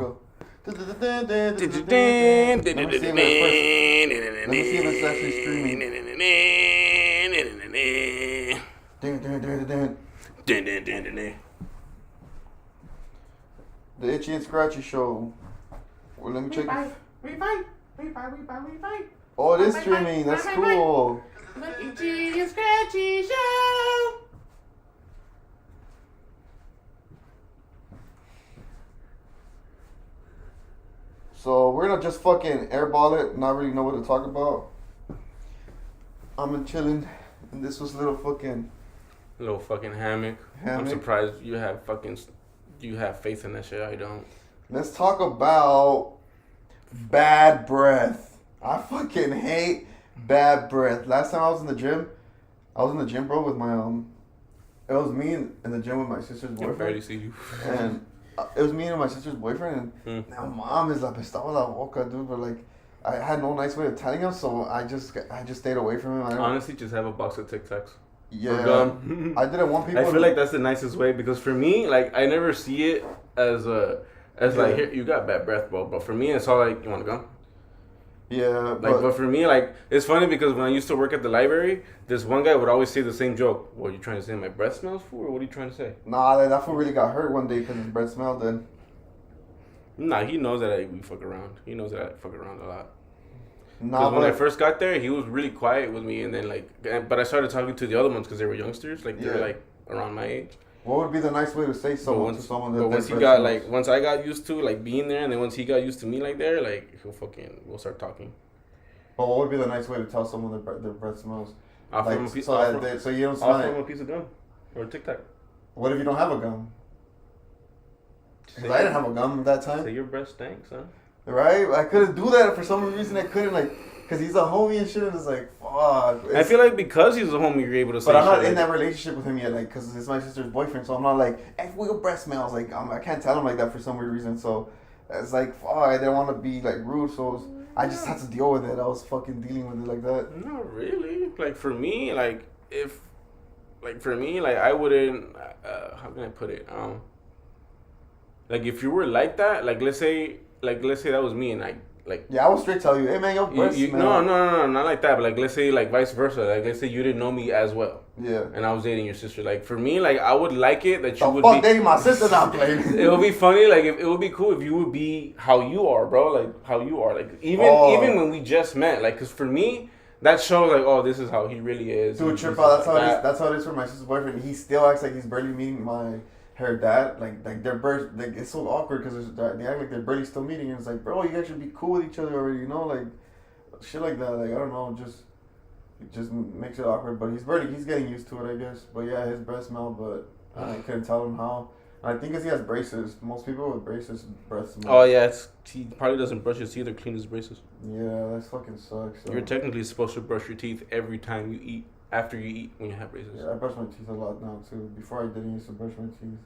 go. Let me see if it's actually streaming. The Itchy and Scratchy Show. Well, let me check. We fight. Oh, it is streaming. That's cool. The Itchy and Scratchy Show. So we're gonna just fucking airball it, not really know what to talk about. I'm chilling, and this was little fucking hammock. I'm surprised you have faith in that shit. I don't. Let's talk about bad breath. I fucking hate bad breath. Last time I was in the gym, bro, with my it was me in the gym with my sister's boyfriend. I barely see you. And it was me and my sister's boyfriend, and now mom is la pestaba la boca, dude. But like, I had no nice way of telling him, so I just stayed away from him. Honestly, just have a box of Tic Tacs. Yeah, I didn't want people. I feel like that's the nicest way because for me, like, I never see it as like, here, you got bad breath, bro. But for me, it's all like, you want to go? Yeah, but for me, like, it's funny because when I used to work at the library, this one guy would always say the same joke. What, are you trying to say my breath smells, fool, or what are you trying to say? Nah, that fool really got hurt one day because his breath smelled then. Nah, he knows that we fuck around. He knows that I fuck around a lot. Nah, because when I first got there, he was really quiet with me, and then, like, but I started talking to the other ones because they were youngsters. Like, they were, like, around my age. What would be the nice way to say so to someone that? But once I got used to, like, being there, and then once he got used to me, like, there, like, we'll start talking. But what would be the nice way to tell someone that their breath smells? So you don't smell offer them a piece of gum or a Tic Tac. What if you don't have a gum? Because I didn't have a gum at that time. Say your breath stinks, huh? Right? I couldn't do that for some reason. I couldn't, like, because he's a homie and shit. And it's like, fuck. I feel like because he's a homie, you're able to say. But I'm not in that relationship with him yet, like, because it's my sister's boyfriend. So I'm not like, hey, your breath smells. Like, I can't tell him like that for some weird reason. So it's like, fuck, I didn't want to be like rude. So I just had to deal with it. I was fucking dealing with it like that. Not really. Like, for me, I wouldn't. How can I put it? Like, if you were like that, like, let's say that was me, and yeah, I would straight tell you, hey man, your breath smell. No, not like that. But like, let's say, like, vice versa. Like, let's say you didn't know me as well. Yeah. And I was dating your sister. Like, for me, like, I would like it that you would be dating my sister, not playing. It would be funny. Like, it would be cool if you would be how you are, bro. Like, how you are. Like, even when we just met. Like, cause for me, that shows like, oh, this is how he really is. Dude, trip out. That's how it is for my sister's boyfriend. He still acts like he's barely meeting her dad. Like they're like, it's so awkward because they act like they're barely still meeting, and it's like, bro, you guys should be cool with each other already, you know, like shit like that. Like, I don't know, it just makes it awkward. But he's getting used to it, I guess. But yeah, his breath smell, but I couldn't tell him how. I think he has braces. Most people with braces breath smell. Oh yeah, he probably doesn't brush his teeth or clean his braces. Yeah, that fucking sucks. So. You're technically supposed to brush your teeth every time you eat. After you eat, when you have braces. Yeah, I brush my teeth a lot now too. Before I didn't used to brush my teeth.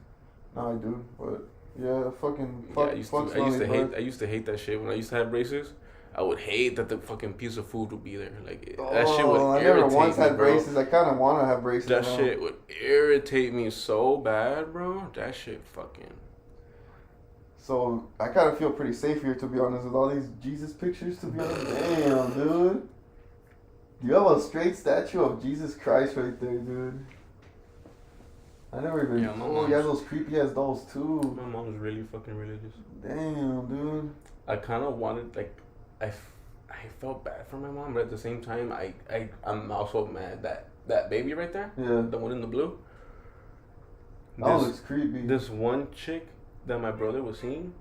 Now I do, but yeah, I used to hate that shit when I used to have braces. I would hate that the fucking piece of food would be there. Like, that shit would irritate me. I never once had braces. I kind of want to have braces. That shit would irritate me so bad, bro. That shit fucking. So I kind of feel pretty safe here, to be honest, with all these Jesus pictures. To be honest, damn, dude. You have a straight statue of Jesus Christ right there, dude. I never even. Yeah, you have those creepy ass dolls too. My mom's really fucking religious. Damn, dude. I kind of wanted, like, I felt bad for my mom, but at the same time, I'm also mad that baby right there. Yeah. The one in the blue. That looks creepy. This one chick that my brother was seeing.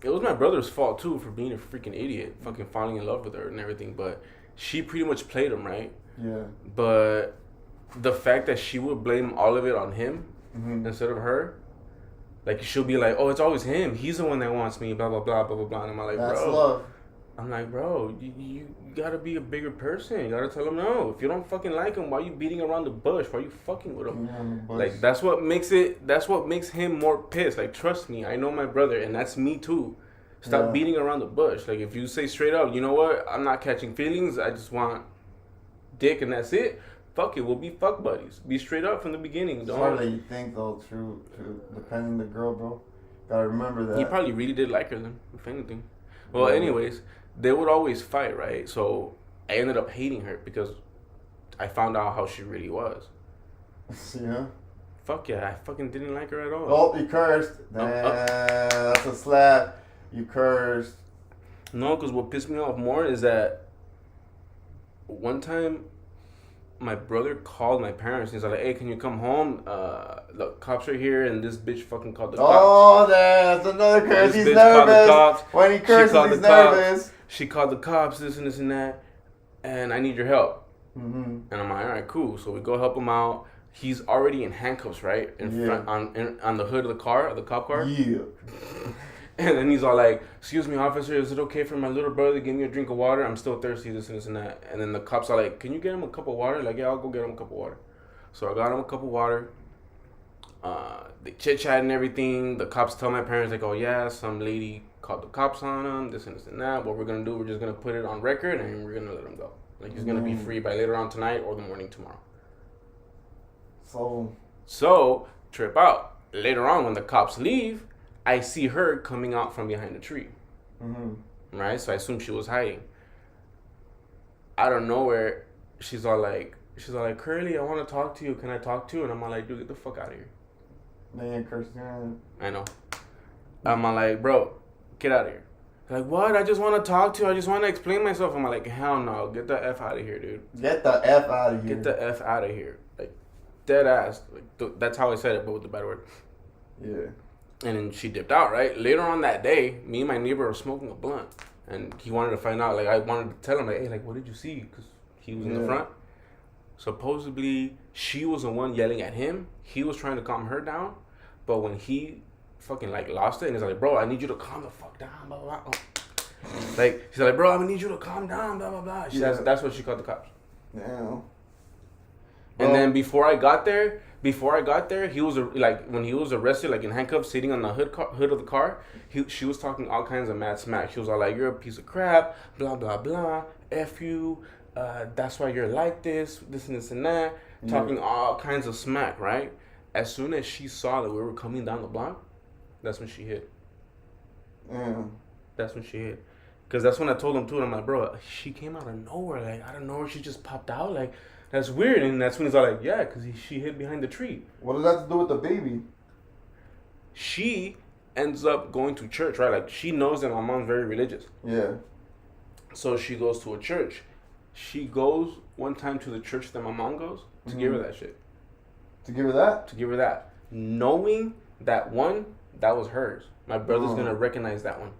It was my brother's fault too for being a freaking idiot, fucking falling in love with her and everything. But she pretty much played him, right? Yeah. But the fact that she would blame all of it on him instead of her, like, she'll be like, "Oh, it's always him. He's the one that wants me." Blah blah blah blah blah blah. And I'm like, that's bro. Love. I'm like, bro, you gotta be a bigger person. You gotta tell him no. If you don't fucking like him, why are you beating around the bush? Why are you fucking with him? Like, that's what makes him more pissed. Like, trust me, I know my brother, and that's me too. Stop beating around the bush. Like, if you say straight up, you know what, I'm not catching feelings, I just want dick and that's it. Fuck it, we'll be fuck buddies. Be straight up from the beginning. It's harder than you think, though. True. Depending on the girl, bro. Gotta remember that. He probably really did like her then, if anything. Well, anyways, they would always fight, right? So I ended up hating her because I found out how she really was. Yeah. Fuck yeah, I fucking didn't like her at all. Oh, you cursed. Damn, that's a slap. You cursed. No, because what pissed me off more is that one time my brother called my parents. He's like, hey, can you come home? The cops are here, and this bitch fucking called the cops. Oh, that's another curse. He's nervous. When he curses, he's nervous. She called the cops, this and that, and I need your help. Mm-hmm. And I'm like, all right, cool. So we go help him out. He's already in handcuffs, right? Front on the hood of the car, the cop car. Yeah. And then he's all like, excuse me, officer, is it okay for my little brother to give me a drink of water? I'm still thirsty, this and that. And then the cops are like, can you get him a cup of water? Like, yeah, I'll go get him a cup of water. So I got him a cup of water. They chit-chat and everything. The cops tell my parents, like, oh, yeah, some lady called the cops on him, this and that. What we're going to do, we're just going to put it on record, and we're going to let him go. Like, he's going to be free by later on tonight or the morning tomorrow. So, trip out. Later on, when the cops leave, I see her coming out from behind a tree. Mm-hmm. Right? So I assume she was hiding. Out of nowhere, she's all like, Curly, I want to talk to you. Can I talk to you? And I'm all like, dude, get the fuck out of here. Man, Kirsten. I know. I'm all like, bro, get out of here. They're like, what? I just want to talk to you. I just want to explain myself. I'm like, hell no. Get the F out of here, dude. Get the F out of here. Get the F out of here. Like, dead ass. Like, that's how I said it, but with the bad word. Yeah. And then she dipped out, right? Later on that day, me and my neighbor were smoking a blunt. And he wanted to find out, like, I wanted to tell him, like, hey, like, what did you see? Because he was in the front. Supposedly, she was the one yelling at him. He was trying to calm her down. But when he fucking, like, lost it, and he's like, bro, I need you to calm the fuck down, blah, blah, blah. Like, she's like, bro, I need you to calm down, blah, blah, blah. That's what she called the cops. Yeah. And then before I got there, he was like, when he was arrested, like in handcuffs, sitting on the hood of the car. She was talking all kinds of mad smack. She was all like, "You're a piece of crap," blah blah blah. F you. That's why you're like this and this and that. Talking all kinds of smack, right? As soon as she saw that we were coming down the block, that's when she hit. Yeah. That's when she hit. Because that's when I told him too. And I'm like, bro, she came out of nowhere. Like, out of nowhere, she just popped out. Like, that's weird. And that's when he's all like, yeah, because she hid behind the tree. What does that have to do with the baby? She ends up going to church, right? Like, she knows that my mom's very religious. Yeah. So she goes to a church. She goes one time to the church that my mom goes to give her that shit. To give her that? To give her that. Knowing that one, that was hers. My brother's going to recognize that one.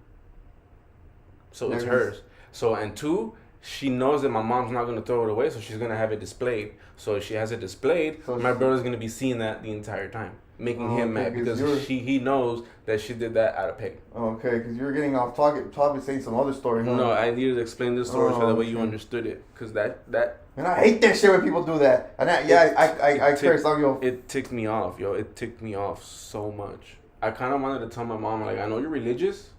So it's hers. So, and two, she knows that my mom's not going to throw it away, so she's going to have it displayed. So if she has it displayed, so my brother's going to be seeing that the entire time, making him mad because he knows that she did that out of pay. Okay, because you were getting off topic saying some other story, huh? No, I needed to explain this story so that way you understood it. Because that... And I hate that shit when people do that. And I curse on you. It ticked me off, yo. It ticked me off so much. I kind of wanted to tell my mom, like, I know you're religious.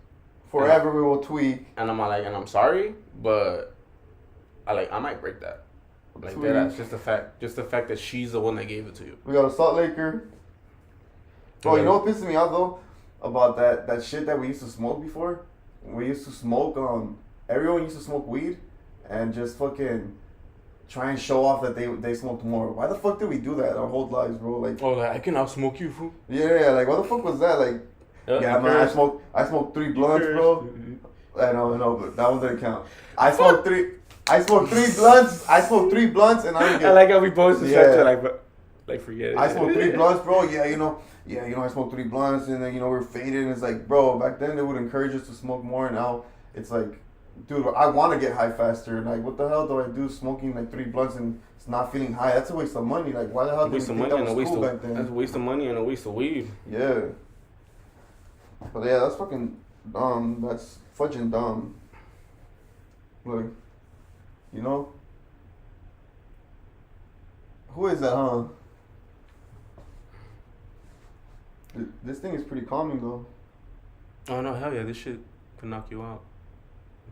Forever we will tweak. And I'm like, and I'm sorry, but I might break that. Like that's just the fact that she's the one that gave it to you. We got a Salt Laker. Bro, you know what pisses me off though? About that shit that we used to smoke before? We used to smoke, everyone used to smoke weed and just fucking try and show off that they smoked more. Why the fuck did we do that our whole lives, bro? Like, oh, like, I can outsmoke you, fool. Yeah, like what the fuck was that? Like, yeah, man, I smoked 3 blunts, bro. I know, but that one didn't count. I smoked three blunts. I smoked 3 blunts, and I didn't get. I like how we both like forget it. I smoked 3 blunts, bro. Yeah, I smoked 3 blunts, and then we're faded. And it's like, bro, back then they would encourage us to smoke more. Now it's like, dude, I want to get high faster. Like, what the hell do I do smoking like 3 blunts and it's not feeling high? That's a waste of money. Like, why the hell did we think that was cool back then? That's a waste of money and a waste of weed. Yeah. But yeah, that's fucking dumb. That's fudging dumb. Like, who is that, huh? This thing is pretty calming though. Oh no, hell yeah, this shit can knock you out.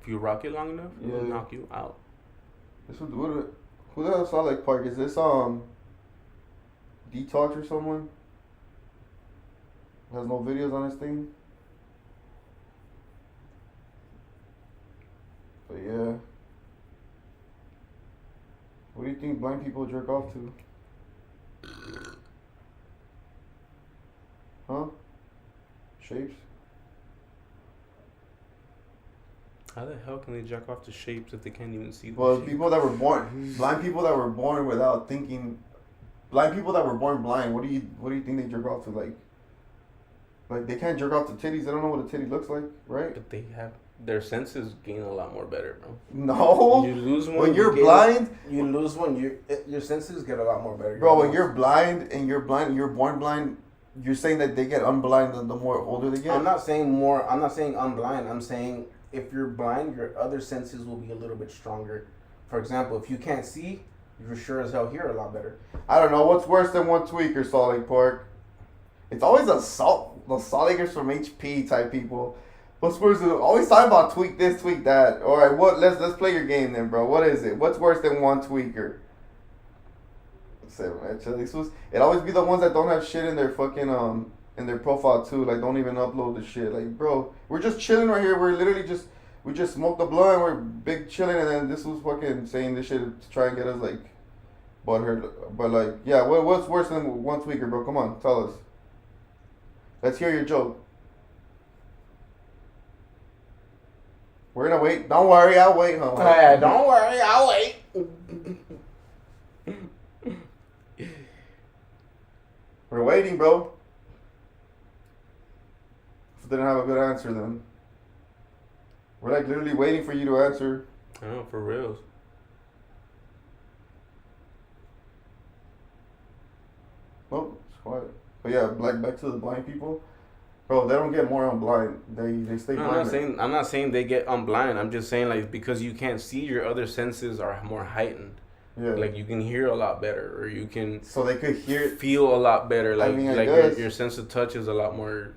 If you rock it long enough, it'll knock you out. Who the hell Salt Lake Park? Is this Detox or someone? Has no videos on this thing? But yeah. What do you think blind people jerk off to? Huh? Shapes? How the hell can they jack off to shapes if they can't even see them? Well, people that were born blind, people that were born without thinking, blind people that were born blind. What do you think they jerk off to? Like they can't jerk off to titties. They don't know what a titty looks like, right? But they have their senses gain a lot more better, bro. No. You lose one when you're blind. You lose one. Your senses get a lot more better. Bro, when you're blind and you're born blind. You're saying that they get unblind the more older they get. I'm not saying unblind. I'm saying if you're blind, your other senses will be a little bit stronger. For example, if you can't see, you're sure as hell hear a lot better. I don't know what's worse than one tweaker, Salt Lake Park. It's always the Salt Lakers from HP type people. What's worse than always talking about tweak this, tweak that. All right, let's play your game then, bro. What is it? What's worse than one tweaker? It always be the ones that don't have shit in their fucking in their profile too. Like don't even upload the shit. Like bro, we're just chilling right here. We're literally we just smoked the blunt. We're big chilling, and then this was fucking saying this shit to try and get us like butthurt. But like yeah, what's worse than one tweaker, bro? Come on, tell us. Let's hear your joke. We're gonna wait. Don't worry, I'll wait, huh? Yeah, don't worry, I'll wait. We're waiting, bro. If they didn't have a good answer, then we're like literally waiting for you to answer. I know, for reals. Oh, it's quiet. But yeah, like back to the blind people, bro. They don't get more unblind. They stay blind. I'm not saying they get unblind. I'm just saying like because you can't see, your other senses are more heightened. Yeah. Like you can hear a lot better, or you can. So they could feel a lot better. Like I mean, your sense of touch is a lot more.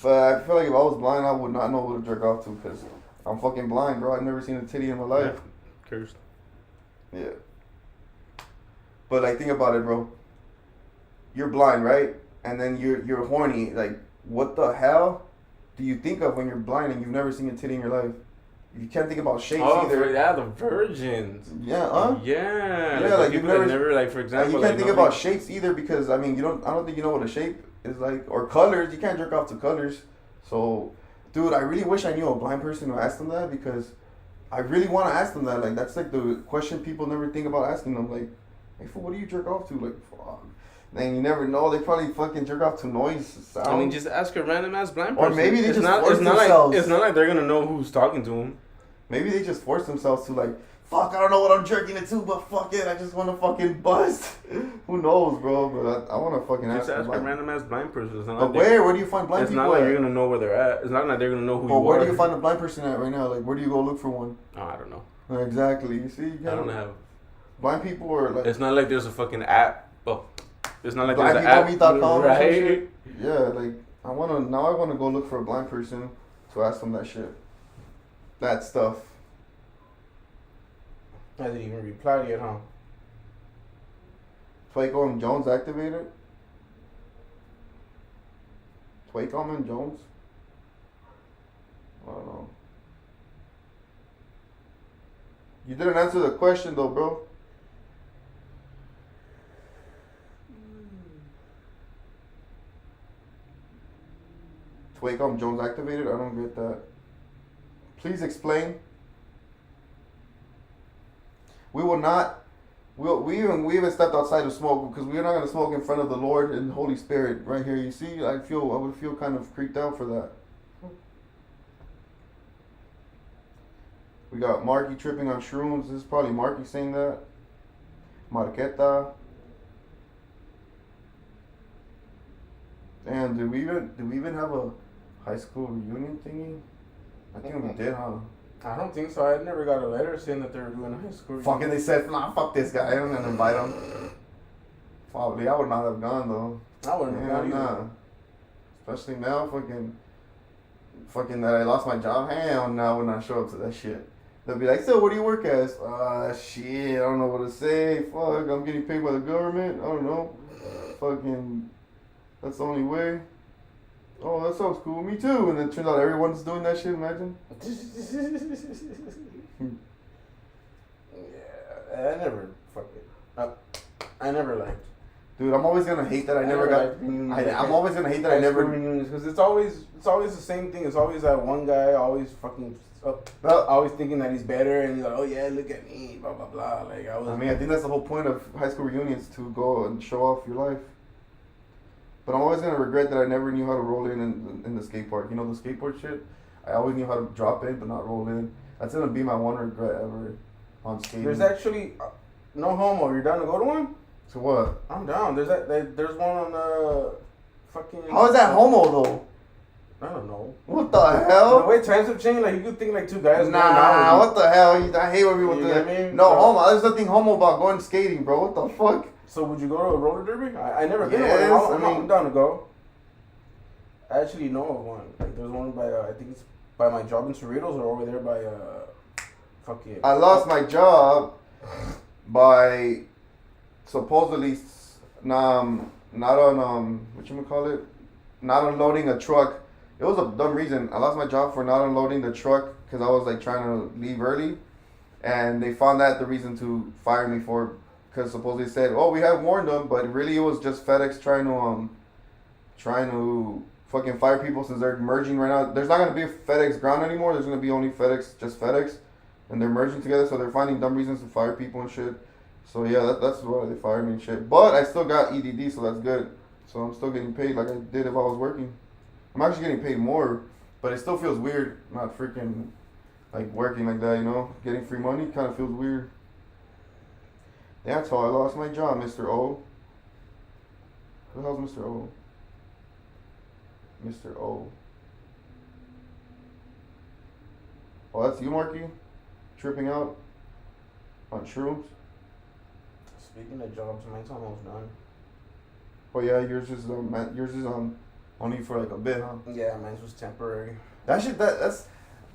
But I feel like if I was blind, I would not know what to jerk off to because I'm fucking blind, bro. I've never seen a titty in my life. Yeah. Cursed. Yeah. But like, think about it, bro. You're blind, right? And then you're horny. Like, what the hell do you think of when you're blind and you've never seen a titty in your life? You can't think about shapes either. Yeah, the virgins. Yeah, huh? Yeah. Yeah, like you've never like for example. You can't think about shapes either because I mean I don't think you know what a shape is like or colors. You can't jerk off to colors. So, dude, I really wish I knew a blind person who asked them that because I really want to ask them that. Like that's like the question people never think about asking them. Like, hey, fool, what do you jerk off to? Like, fuck. And you never know. They probably fucking jerk off to noise, sound. I mean, just ask a random ass blind person. Or maybe they it's just not, force it's not themselves. Like, it's not like they're gonna know who's talking to them. Maybe they just force themselves to like, fuck, I don't know what I'm jerking it to, but fuck it, I just want to fucking bust. Who knows, bro? But I want to fucking just ask a random ass blind person. It's not but like where do you find blind people? It's not like you're gonna know where they're at. It's not like they're gonna know who you are. Where do you find a blind person at right now? Like, where do you go look for one? Oh, I don't know. Exactly. You see, I don't have blind people or like. It's not like there's a fucking app. Oh, it's not like there's an app. BlindPeopleMeet.com right? or some shit. Yeah, like I wanna go look for a blind person to ask them that shit. That stuff. I didn't even reply yet, huh? Twaco and Jones activated? Twaco and Jones? I don't know. You didn't answer the question though, bro. Twaco and Jones activated? I don't get that. Please explain. We will not. We even stepped outside to smoke because we're not gonna smoke in front of the Lord and Holy Spirit right here. You see, I would feel kind of creeped out for that. We got Marky tripping on shrooms. This is probably Marky saying that. Marqueta. Damn, did we even have a high school reunion thingy? I think we did, huh? I don't think so. I never got a letter saying that they were doing a high school. Fucking they said, nah, fuck this guy. I'm gonna invite him. Probably, I would not have gone though. I wouldn't have gone either. Especially now, fucking that I lost my job. Hell no, I would not show up to that shit. They'll be like, so what do you work as? Shit, I don't know what to say. Fuck, I'm getting paid by the government. I don't know. Fucking, that's the only way. Oh, that sounds cool. Me too. And then it turns out everyone's doing that shit, imagine. Yeah, I never liked. Dude, I'm always gonna hate that I never got. I'm always gonna hate that I never. Because it's always the same thing. It's always that one guy always fucking always thinking that he's better, and he's like, oh yeah, look at me, blah blah blah. Like I think that's the whole point of high school reunions, to go and show off your life. But I'm always gonna regret that I never knew how to roll in the skate park. You know, the skateboard shit. I always knew how to drop in, but not roll in. That's gonna be my one regret ever on skating. There's actually no homo. You're down to go to one? So what? I'm down. There's one on fucking. How is that homo though? I don't know. What the hell? The way times have changed, like you could think like two guys. Nah, what the hell? I hate when people do that. I mean? No, homo. There's nothing homo about going skating, bro. What the fuck? So would you go to a roller derby? I never been Yes, to one. I'm down to go. I actually know of one. Like there's one by I think it's by my job in Cerritos, or over there by fucking. I lost my job by supposedly not on whatchamacallit, not unloading a truck. It was a dumb reason. I lost my job for not unloading the truck because I was like trying to leave early, and they found that the reason to fire me for, because supposedly said, oh, we have warned them, but really it was just FedEx trying to fucking fire people since they're merging right now. There's not gonna be a FedEx ground anymore. There's gonna be only FedEx, just FedEx, and they're merging together, so they're finding dumb reasons to fire people and shit. So yeah, that's why they fired me and shit. But I still got EDD, so that's good. So I'm still getting paid like I did if I was working. I'm actually getting paid more, but it still feels weird not freaking like working like that, you know? Getting free money kind of feels weird. That's how I lost my job, Mr. O. Who the hell's Mr. O? Mr. O. Oh, that's you, Marky? Tripping out on shrooms? Speaking of jobs, mine's almost done. Oh yeah, yours is only for like a bit, huh? Yeah, mine was temporary. That's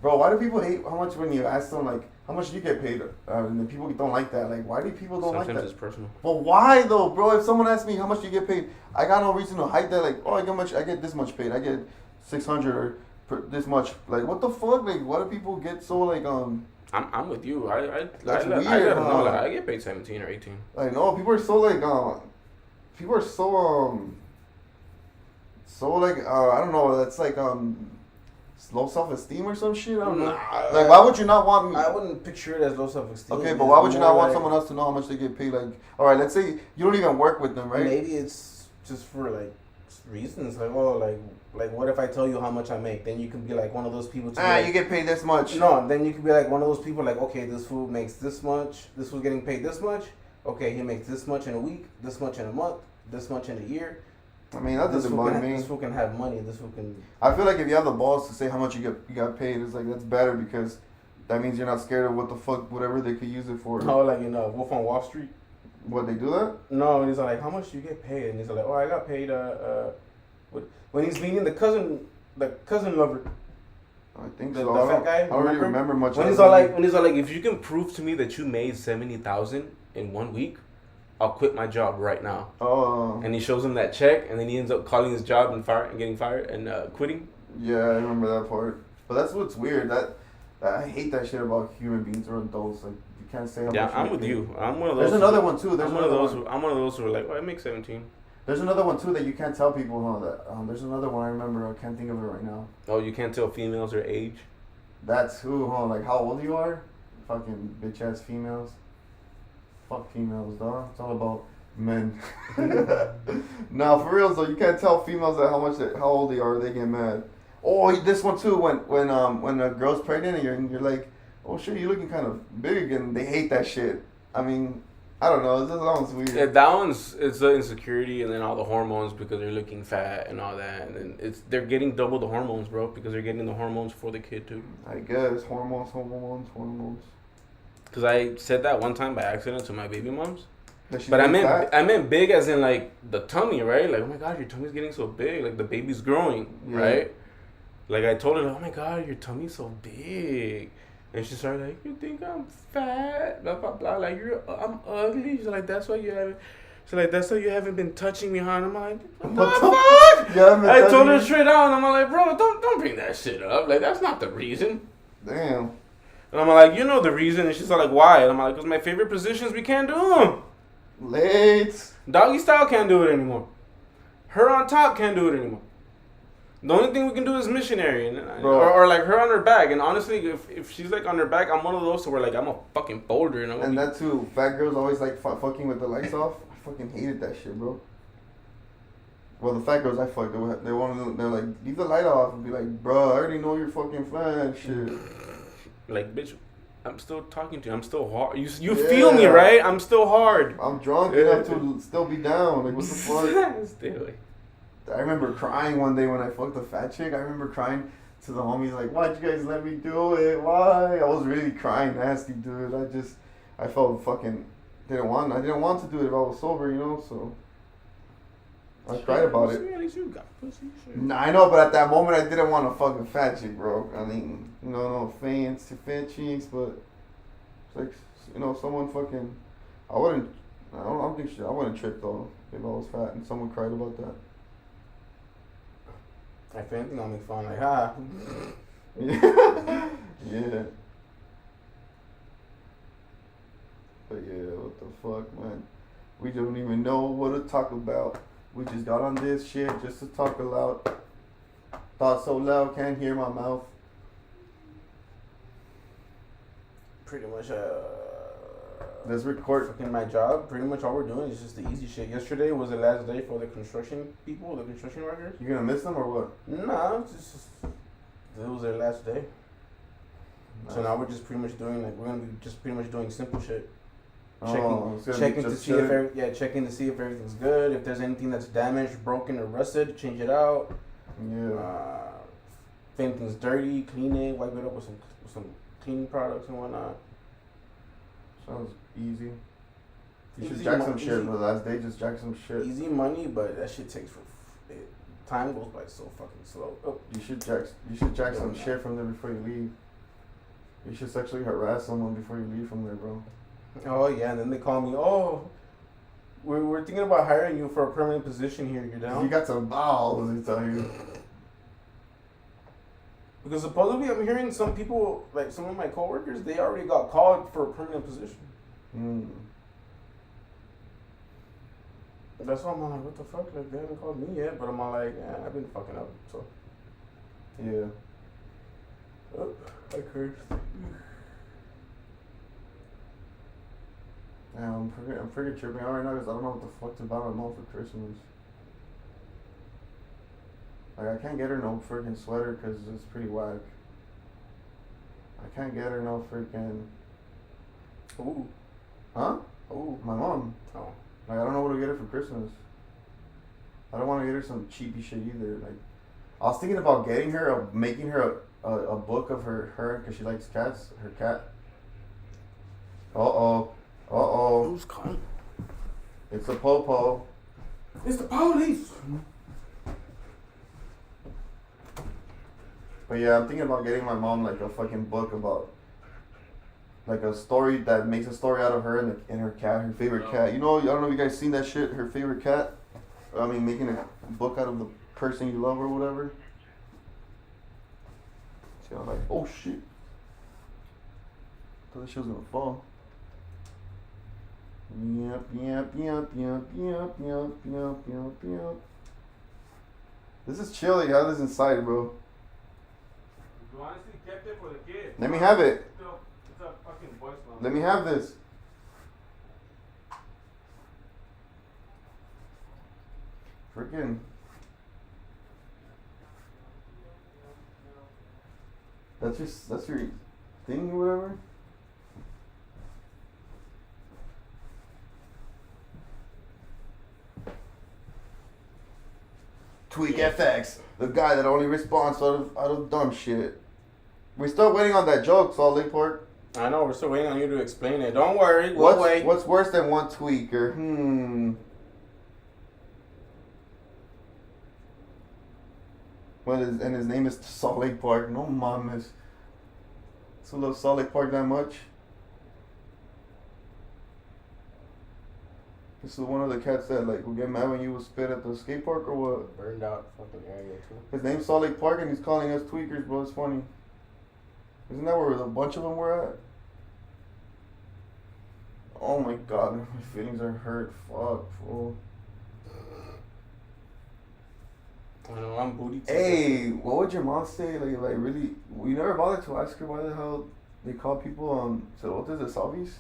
bro. Why do people hate how much when you ask them like how much do you get paid? And the people don't like that. Like, why do people don't like that? Sometimes it's personal. But why though, bro? If someone asks me how much do you get paid, I got no reason to hide that. Like, oh, I get this much paid. I get 600 or this much. Like, what the fuck? Like, why do people get so like I'm with you. I That's let weird, them know, huh? like, I get paid 17 or 18. Like, no, people are so like people are so like I don't know. That's like low self-esteem or some shit. I don't know. Like, why would you not want me? I wouldn't picture it as low self-esteem. Okay, but why would you not want someone else to know how much they get paid? Like, all right, let's say you don't even work with them, right? Maybe it's just for like reasons. Like, oh, like what if I tell you how much I make? Then you can be like one of those people. You get paid this much. No, then you could be like one of those people. Like, okay, this fool makes this much. This fool's getting paid this much. Okay, he makes this much in a week, this much in a month, this much in a year. I mean, that doesn't bother me. This fool can have money. This fool can. I feel like if you have the balls to say how much you got paid, it's like that's better because that means you're not scared of what the fuck, whatever they could use it for. Oh, like Wolf on Wall Street. What, they do that? No, and he's like, how much do you get paid? And he's like, oh, I got paid. When he's meeting the cousin lover. I think The so. fat guy. I don't really remember much. When he's all like, if you can prove to me that you made 70,000 in 1 week, I'll quit my job right now. Oh. And he shows him that check, and then he ends up calling his job and getting fired and quitting. Yeah, I remember that part. But that's what's weird. That I hate that shit about human beings or adults. Like, you can't say how much. Yeah, I'm with you. I'm one of those. There's another one too. I'm one of those who are like, oh, I make 17. There's another one too that you can't tell people. Huh? That there's another one I remember. I can't think of it right now. Oh, you can't tell females their age. That's who, huh? Like how old you are? Fucking bitch ass females. Fuck females, dog. It's all about men. Now, for real, so you can't tell females that how old they are. They get mad. Oh, this one too. When a girl's pregnant and you're like, oh shit, you're looking kind of big, and they hate that shit. I mean, I don't know. That one's weird. Yeah, that one's it's the insecurity and then all the hormones because they're looking fat and all that, and then they're getting double the hormones, bro, because they're getting the hormones for the kid too. I guess hormones. Because I said that one time by accident to my baby moms. But I meant big as in like the tummy, right? Like, oh my god, your tummy's getting so big. Like the baby's growing, right? Like I told her, oh my god, your tummy's so big. And she started like, you think I'm fat? Blah blah blah. Like I'm ugly. She's like, that's why you haven't. She's like, that's why you haven't been touching me, huh? And I'm like, what the fuck? I told her straight out, and I'm like, bro, don't bring that shit up. Like that's not the reason. Damn. And I'm like, you know the reason. And she's like, why? And I'm like, because my favorite positions, we can't do them. Late. Doggy style can't do it anymore. Her on top can't do it anymore. The only thing we can do is missionary, or like her on her back. And honestly, if she's like on her back, I'm one of those where like I'm a fucking boulder. And that too, fat girls always like fucking with the lights off. I fucking hated that shit, bro. Well, the fat girls I fucked, they're like, leave the light off and be like, bro, I already know you're fucking fat, shit. Like, bitch, I'm still talking to you. I'm still hard. You feel me, right? I'm still hard. I'm drunk enough to still be down. Like, what the fuck? Still. I remember crying one day when I fucked a fat chick. I remember crying to the homies like, why'd you guys let me do it? Why? I was really crying nasty, dude. I felt fucking I didn't want to do it if I was sober, you know, so I cried about it. Nah, I know, but at that moment I didn't want to fuck a fat chick, bro. I mean, you know, no offense to fat chicks, but it's like, you know, someone fucking, I don't think I wouldn't trip though if I was fat and someone cried about that. If anything, I'll make fun like, ha. Yeah. Yeah. But yeah, what the fuck, man? We don't even know what to talk about. We just got on this shit just to talk aloud. Thought so loud, can't hear my mouth. Pretty much, Let's record. fucking my job. Pretty much all we're doing is just the easy shit. Yesterday was the last day for the construction people, the construction workers. You gonna miss them or what? Nah, it was their last day. So now we're just pretty much doing we're gonna be just pretty much doing simple shit. Checking to see checking to see if everything's good. If there's anything that's damaged, broken, or rusted, change it out. Yeah. If anything's dirty, clean it, wipe it up with some cleaning products and whatnot. Sounds easy. You should Easy jack mo- some shit easy- for the last day. Just jack some shit. Easy money, but that shit takes time goes by so fucking slow. Oh. You should jack some shit from there before you leave. You should sexually harass someone before you leave from there, bro. Oh yeah, and then they call me. Oh, we're thinking about hiring you for a permanent position here. You're down? You got some balls, they tell you. Because supposedly I'm hearing some people, like some of my coworkers, they already got called for a permanent position. That's why I'm like, what the fuck? Like, they haven't called me yet, but I'm all like, I've been fucking up, so. Yeah. Oh, I cursed. Yeah, I'm freaking tripping out right now because I don't know what the fuck to buy my mom for Christmas. Like, I can't get her no freaking sweater because it's pretty whack. I can't get her no freaking... Ooh. Huh? Ooh. My mom. Oh. Like, I don't know what to get her for Christmas. I don't want to get her some cheapy shit either. Like, I was thinking about getting her, making her a book of her because she likes cats. Her cat. Who's calling? It's a popo. It's the police. But yeah, I'm thinking about getting my mom like a fucking book about like a story that makes a story out of her and her cat, her favorite cat. You know, I don't know if you guys seen that shit, her favorite cat. I mean, making a book out of the person you love or whatever. See, I'm like, oh shit. Thought that shit was gonna fall. Yep. This is chilly. How is this inside, bro? You honestly kept it for the kids. Let me have it. It's a fucking voicemail. Let me have this. Freaking. That's your thing or whatever? Tweak FX, the guy that only responds out of dumb shit. We're still waiting on that joke, Salt Lake Park. I know, we're still waiting on you to explain it. Don't worry, we'll wait. What's worse than one tweaker? And his name is Salt Lake Park. No mames. So love Salt Lake Park that much. This is one of the cats that like will get mad when you will spit at the skate park or what? Burned out fucking area too. His name's Salt Lake Park and he's calling us tweakers, bro. It's funny. Isn't that where a bunch of them were at? Oh my god, my feelings are hurt. Fuck, fool. I know, I'm booty. Hey, what would your mom say? Like really, we never bothered to ask her why the hell they call people cerotes de Salvis?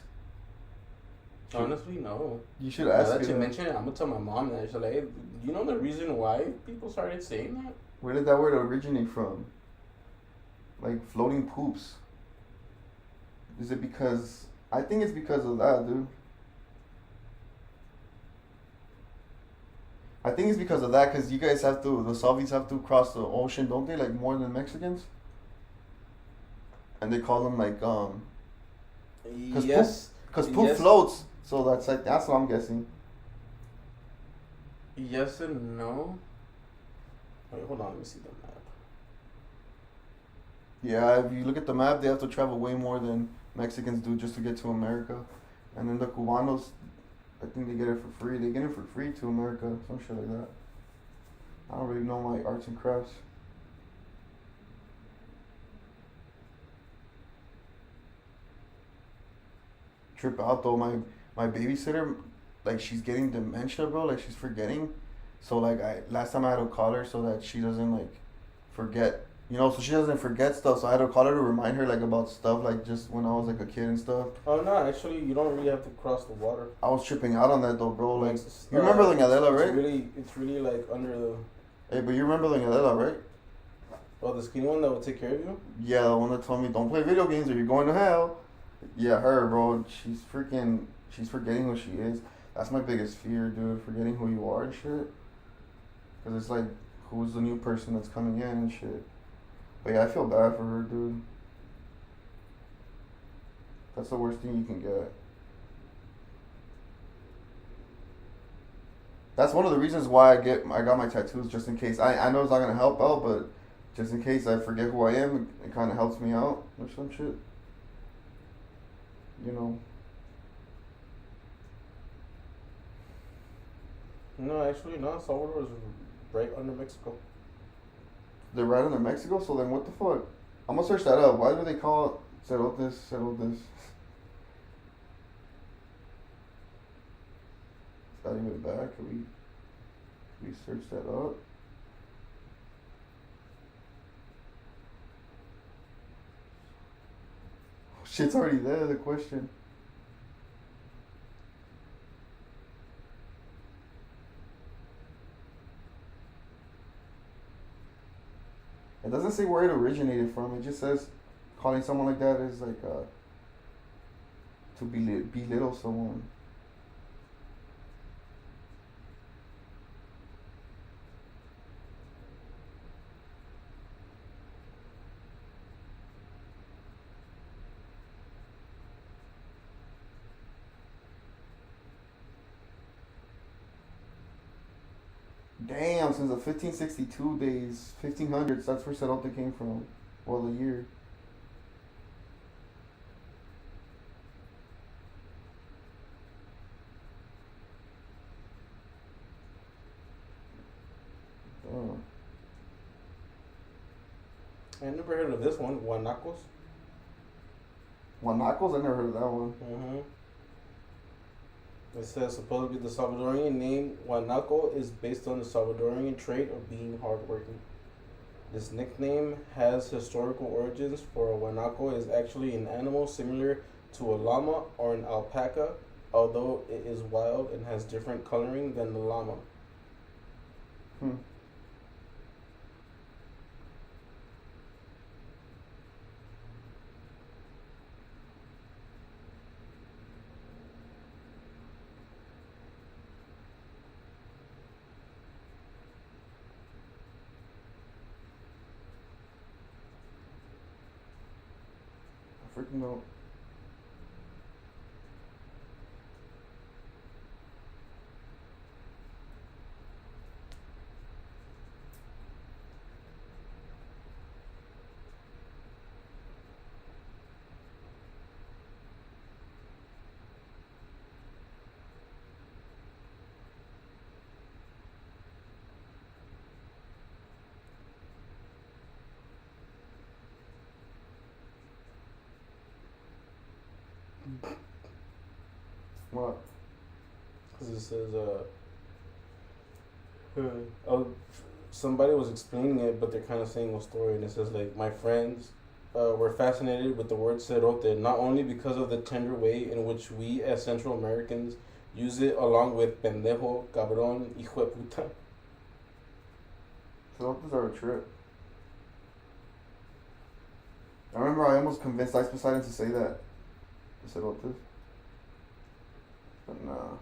Honestly, no. You should ask her. Now that you mention it, I'm gonna tell my mom that. She's like, hey, you know the reason why people started saying that? Where did that word originate from? Like floating poops. Is it because... I think it's because of that, dude. I think it's because of that, because you guys have to... The Salvis have to cross the ocean, don't they? Like, more than Mexicans? And they call them, like, Yes. Because poop floats. So that's like... That's what I'm guessing. Yes and no. Wait, hold on. Let me see the map. Yeah, if you look at the map, they have to travel way more than Mexicans do just to get to America. And then the Cubanos, I think they get it for free. They get it for free to America, some shit like that. I don't really know my arts and crafts. Trip out though, my babysitter, like she's getting dementia, bro. Like she's forgetting. So like last time I had to call her so that she doesn't like forget. You know, so she doesn't forget stuff. So I had to call her to remind her, like, about stuff, like, just when I was, like, a kid and stuff. Oh, no, actually, you don't really have to cross the water. I was tripping out on that, though, bro. Like, you remember Lingadela, right? It's really, like, under the... Hey, but you remember Lingadela, right? Oh, the skinny one that would take care of you? Yeah, the one that told me, don't play video games or you're going to hell. Yeah, her, bro. She's forgetting who she is. That's my biggest fear, dude, forgetting who you are and shit. Because it's like, who's the new person that's coming in and shit. But yeah, I feel bad for her, dude. That's the worst thing you can get. That's one of the reasons why I got my tattoos, just in case. I know it's not gonna help out, but just in case I forget who I am, it kind of helps me out or some shit. You know. No, actually, no. Salvador is right under Mexico. They're right under Mexico, so then what the fuck? I'm gonna search that up. Why do they call it Cerotes? Is that even bad? Can we search that up? Shit's already there, the question. It doesn't say where it originated from. It just says calling someone like that is like to belittle someone. Damn, since the 1562 days, 1500s, that's where Cerote came from. Well, the year. Oh. I never heard of this one, Guanacos. Guanacos? I never heard of that one. Mm-hmm. It says supposedly the Salvadorian name Guanaco is based on the Salvadorian trait of being hardworking. This nickname has historical origins, for a guanaco is actually an animal similar to a llama or an alpaca, although it is wild and has different coloring than the llama. Freaking know. What? Because it says, somebody was explaining it, but they're kind of saying a story, and it says, like, my friends were fascinated with the word cerote, not only because of the tender way in which we as Central Americans use it along with pendejo, cabrón, hijo de puta. Cerotes are a trip. I remember I almost convinced Ice Poseidon to say that. Cerotes. But nah.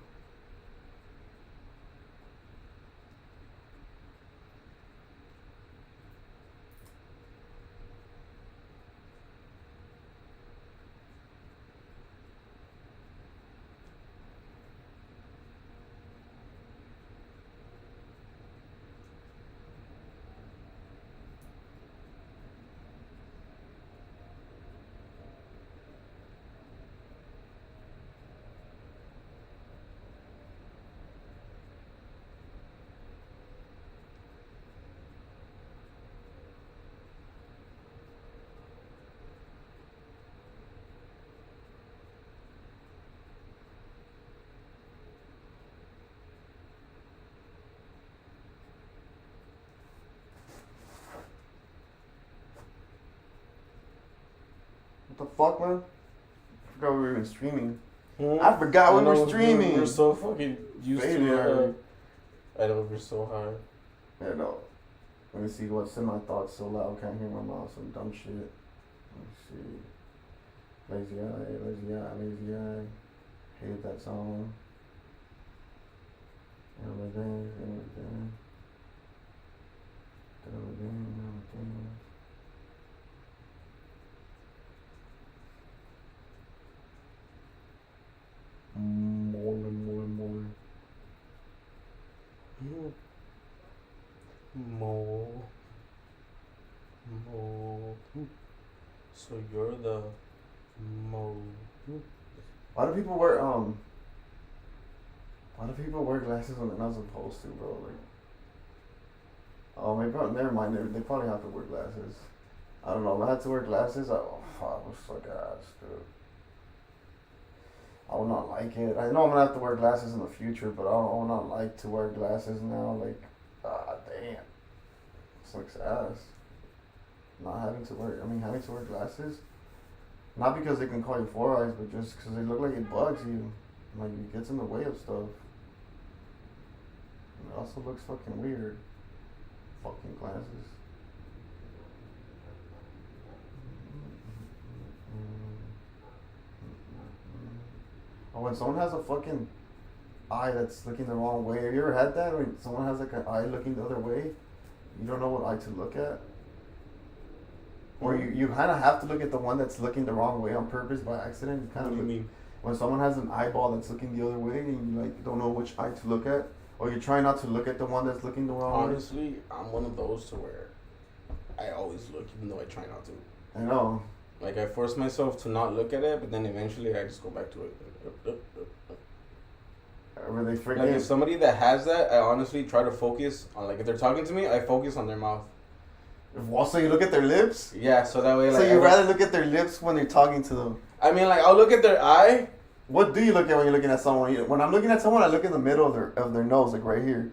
What the fuck, man? I forgot we were even streaming. I forgot we were streaming. We're so fucking used to it. I know, we're so high. Yeah, no. Let me see what's in my thoughts so loud. Can't hear my mouth. Some dumb shit. Let me see. Lazy Eye, Lazy Eye, Lazy Eye. Hated that song. Everything. So you're the Mo. Why do people wear glasses when they're not supposed to, bro? Like, oh, maybe never mind. They probably have to wear glasses. I don't know. If I had to wear glasses, I would suck ass, dude. I would not like it. I know I'm gonna have to wear glasses in the future, but I would not like to wear glasses now. Like, damn, sucks ass. Having to wear glasses, not because they can call you four eyes, but just because they look like it bugs you, like it gets in the way of stuff. And it also looks fucking weird. Fucking glasses. Oh, when someone has a fucking eye that's looking the wrong way, have you ever had that? When someone has like an eye looking the other way, you don't know what eye to look at? Or you kind of have to look at the one that's looking the wrong way on purpose by accident. You kind of What do you mean? When someone has an eyeball that's looking the other way and you like don't know which eye to look at, or you try not to look at the one that's looking the wrong way. Honestly, I'm one of those to where I always look, even though I try not to. I know. Like, I force myself to not look at it, but then eventually I just go back to it. Or they forget. Like, if somebody that has that, I honestly try to focus on, like, if they're talking to me, I focus on their mouth. Also, you look at their lips? Yeah, so that way, like... So you rather look at their lips when you're talking to them? I mean, like, I'll look at their eye. What do you look at when you're looking at someone? When I'm looking at someone, I look in the middle of their nose, like right here.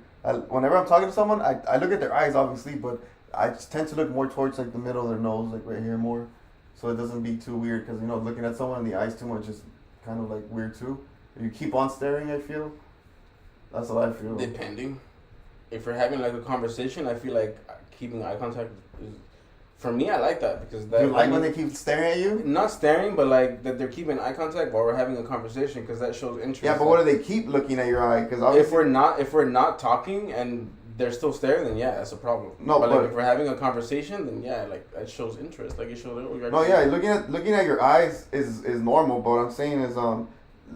Whenever I'm talking to someone, I look at their eyes, obviously, but I just tend to look more towards, like, the middle of their nose, like right here more. So it doesn't be too weird, because, you know, looking at someone in the eyes too much is kind of, like, weird, too. You keep on staring, I feel. That's what I feel. Depending. If we're having, like, a conversation, I feel like keeping eye contact is... For me, I like that, because that... You like when they keep staring at you? Not staring, but, like, that they're keeping eye contact while we're having a conversation, because that shows interest. Yeah, but what do they keep looking at your eye? Because if we're not talking and they're still staring, then yeah, that's a problem. No, but like, if we're having a conversation, then yeah, like, that shows interest. Like, it shows... No, yeah, looking at your eyes is normal, but what I'm saying is,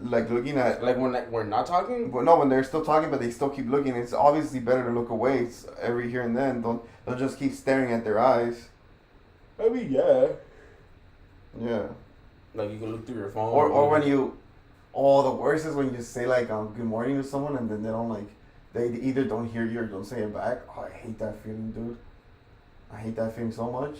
like, looking at... Like, when we're not talking? But no, when they're still talking, but they still keep looking, it's obviously better to look away every here and then. Don't just keep staring at their eyes. I mean, yeah. Yeah. Like, you can look through your phone. Or when you... Oh, the worst is when you say, like, good morning to someone, and then they don't, like... They either don't hear you or don't say it back. Oh, I hate that feeling, dude. I hate that feeling so much.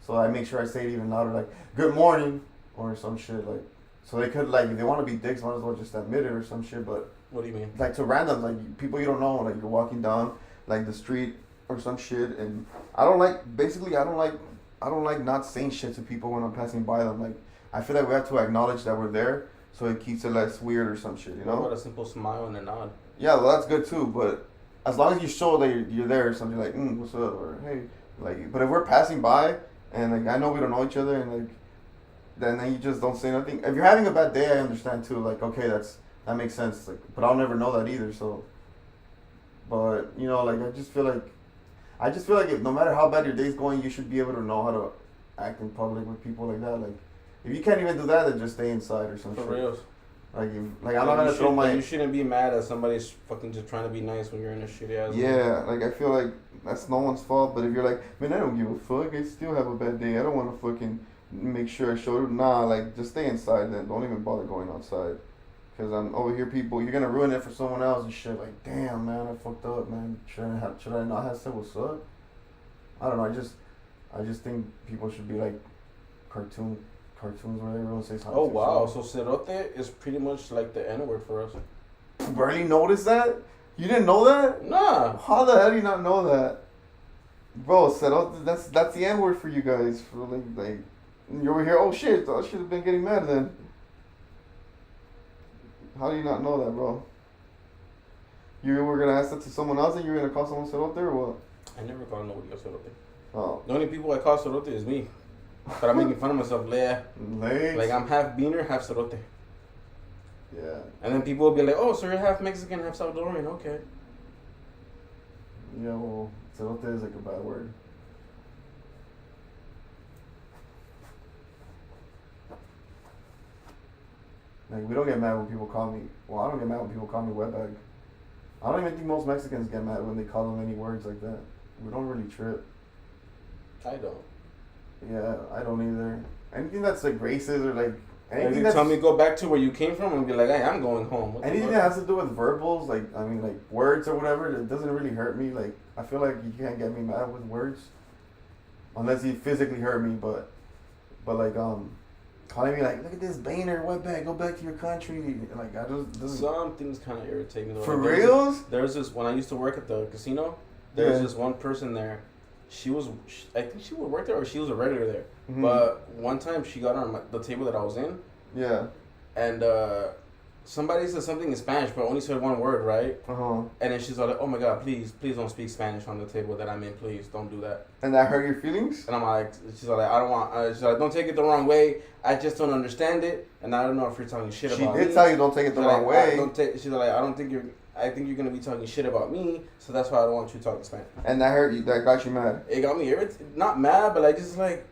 So I make sure I say it even louder, like, good morning, or some shit, like... So they could, like, if they want to be dicks, might as well just admit it or some shit. But what do you mean? Like to random, like people you don't know, like you're walking down like the street or some shit, and I don't like not saying shit to people when I'm passing by them. Like I feel like we have to acknowledge that we're there, so it keeps it less weird or some shit. You know? What about a simple smile and a nod? Yeah, well that's good too, but as long as you show that you're there or something, like what's up, or hey, like. But if we're passing by and like I know we don't know each other and like then you just don't say nothing. If you're having a bad day, I understand too. Like okay, that makes sense. Like, but I'll never know that either. So, but you know, like I just feel like if, no matter how bad your day's going, you should be able to know how to act in public with people like that. Like, if you can't even do that, then just stay inside or some shit. For real. Like I'm not gonna throw my. You shouldn't be mad at somebody's fucking just trying to be nice when you're in a shitty ass. Yeah, like I feel like that's no one's fault. But if you're like, man, I don't give a fuck. I still have a bad day. I don't want to fucking make sure I show it. Nah, like just stay inside. Then don't even bother going outside. Cause I'm over here, people. You're gonna ruin it for someone else and shit. Like, damn, man, I fucked up, man. Should I not have said what's up? I don't know. I just think people should be like cartoons where everyone says. Oh wow, so cerote is pretty much like the N word for us. Barely noticed that? You didn't know that? Nah. How the hell do you not know that, bro? Cerote, that's the N word for you guys. For like you're over here. Oh shit! I should have been getting mad then. How do you not know that, bro? You were gonna ask that to someone else and you were gonna call someone cerote or what? I never call nobody a cerote. Oh. The only people I call cerote is me. But I'm making fun of myself, like I'm half beaner, half cerote. Yeah. And then people will be like, oh, so you're half Mexican, half Salvadorian, okay. Yeah, well, cerote is like a bad word. Like, we don't get mad when people call me, well, I don't get mad when people call me wetbag. I don't even think most Mexicans get mad when they call them any words like that. We don't really trip. I don't. Yeah, I don't either. Anything that's like racist or like anything that's... Tell me go back to where you came from and be like, hey, I'm going home. Anything that has to do with verbals, like, I mean, like, words or whatever, it doesn't really hurt me. Like, I feel like you can't get me mad with words. Unless you physically hurt me, but like, calling me like, look at this Boehner, wetback, go back to your country. Like, I just doesn't. Some things kind of irritate me. Though. For reals? There's this, when I used to work at the casino, there's this one person there. I think she would work there or she was a regular there. Mm-hmm. But one time she got on the table that I was in. Yeah. And somebody said something in Spanish, but only said one word, right? Uh-huh. And then she's like, oh my God, please don't speak Spanish on the table that I'm in. Please don't do that. And that hurt your feelings? And I'm like, she's like, I don't want, she's like, don't take it the wrong way. I just don't understand it. And I don't know if you're talking shit about me. She did tell you don't take it the wrong way. She's like, I think you're going to be talking shit about me. So that's why I don't want you talking Spanish. And that hurt you, that got you mad? It got me irritated. Not mad, but like, just like,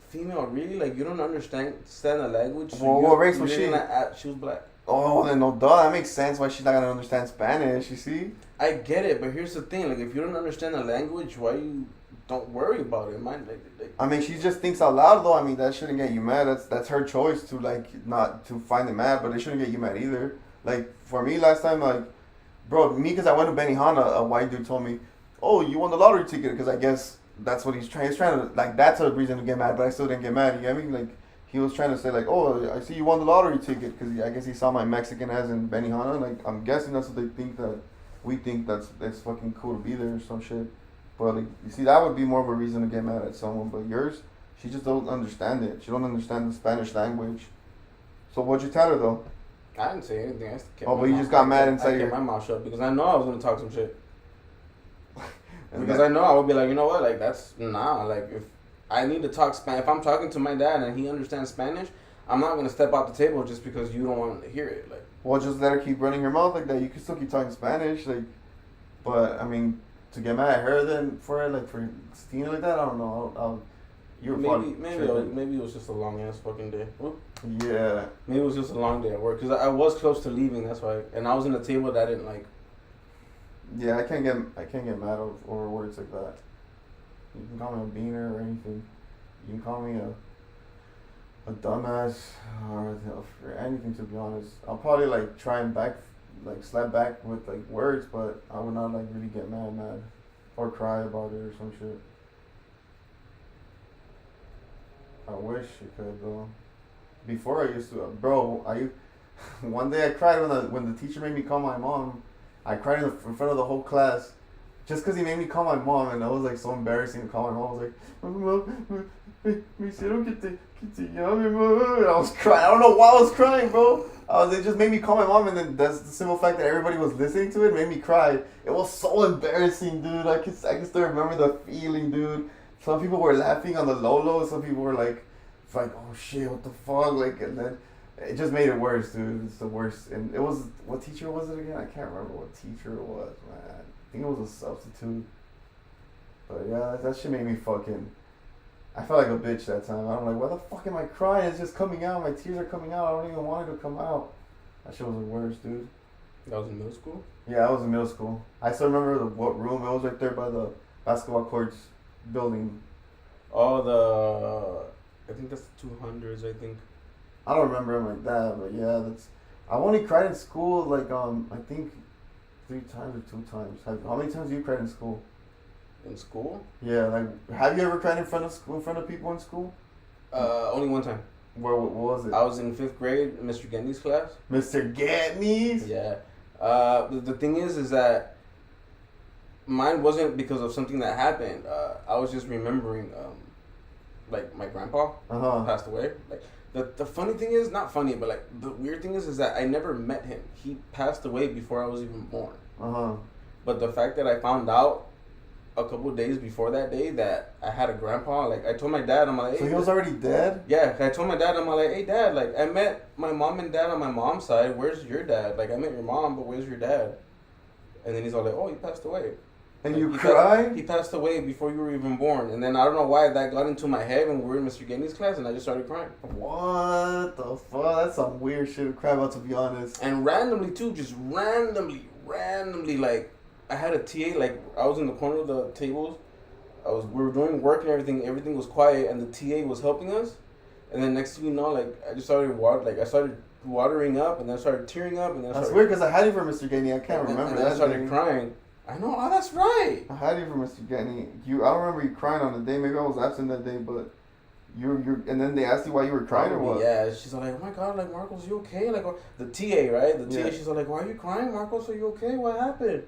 female, really? Like, you don't understand the language? So well, what race was she? She was black. Oh, then no duh. That makes sense why she's not going to understand Spanish, you see? I get it, but here's the thing. Like, if you don't understand the language, why you don't worry about it? I mean, she just thinks out loud, though. I mean, that shouldn't get you mad. That's her choice to, like, not to find it mad, but it shouldn't get you mad either. Like, for me, last time, like, bro, because I went to Benihana, a white dude told me, oh, you won the lottery ticket, because I guess that's what he's trying. He's trying to, like, that's a reason to get mad, but I still didn't get mad. You get me? Like, he was trying to say, like, oh, I see you won the lottery ticket, because I guess he saw my Mexican ass in Benihana. Like, I'm guessing that's what they think, that we think that's fucking cool to be there or some shit. But, like, you see, that would be more of a reason to get mad at someone. But yours, she just don't understand it. She don't understand the Spanish language. So what'd you tell her, though? I didn't say anything. But you just got mad inside your... I kept my mouth shut because I know I was going to talk some shit. Because I know I would be like, you know what? Like, that's... Nah, like, if I need to talk Spanish... If I'm talking to my dad and he understands Spanish, I'm not going to step out the table just because you don't want to hear it. Like, well, just let her keep running her mouth like that. You can still keep talking Spanish. Like, but, I mean, to get mad at her then for it, like, for Stina like that, I don't know. Maybe it was just a long ass fucking day. Yeah. Maybe it was just a long day at work because I was close to leaving. That's why, and I was in a table that I didn't like. Yeah, I can't get mad over words like that. You can call me a beaner or anything. You can call me a dumbass or anything. To be honest, I'll probably like try and slap back with like words, but I would not like really get mad or cry about it or some shit. I wish you could though. Before I used to, bro. One day I cried when the teacher made me call my mom. I cried in front of the whole class, just because he made me call my mom, and that was like so embarrassing to call my mom. I was like, me hicieron que te llame, mom. And I was crying. I don't know why I was crying, bro. It just made me call my mom, and then that's the simple fact that everybody was listening to it made me cry. It was so embarrassing, dude. I can still remember the feeling, dude. Some people were laughing on the low, some people were like, oh shit, what the fuck, like, and then it just made it worse, dude. It's the worst. And it was, what teacher was it again? I can't remember what teacher it was, man. I think it was a substitute. But yeah, that shit made me fucking, I felt like a bitch that time. I'm like, why the fuck am I crying? It's just coming out. My tears are coming out. I don't even want it to come out. That shit was the worst, dude. That was in middle school? Yeah, I was in middle school. I still remember what room. It was right there by the basketball courts building. Oh, I think that's the 200s, I think. I don't remember him like that, but yeah, I've only cried in school like I think 3 times or 2 times. How many times have you cried in school? In school? Yeah, like have you ever cried in front of people in school? Only one time. What was it? I was in 5th grade, Mr. Gendy's class. Mr. Getney's? Yeah. The thing is that mine wasn't because of something that happened. I was just remembering, like my grandpa passed away. Like the funny thing is, not funny, but like the weird thing is that I never met him. He passed away before I was even born. But the fact that I found out a couple of days before that day that I had a grandpa, like I told my dad, I'm like, hey, so he was already dead? Yeah, I told my dad, I'm like, hey dad, like I met my mom and dad on my mom's side. Where's your dad? Like I met your mom, but where's your dad? And then he's all like, oh, he passed away. And like, you cried? He passed away before you were even born. And then I don't know why that got into my head when we were in Mr. Gendy's class, and I just started crying. What the fuck? That's some weird shit to cry about, to be honest. And randomly too, just randomly, like I had a TA, like I was in the corner of the tables. We were doing work and everything was quiet, and the TA was helping us. And then next thing you know, like I just started watering up, and then I started tearing up, and then that's weird because I had you for Mr. Gendy. I can't remember. And then I started crying. I know. Oh, that's right. I had you for Mr. Genny. I don't remember you crying on the day. Maybe I was absent that day, but you and then they asked you why you were crying or what? Yeah, she's like, oh my god, like Marcos, you okay? Like the TA, right? The TA, yeah. She's like, why are you crying, Marcos? Are you okay? What happened?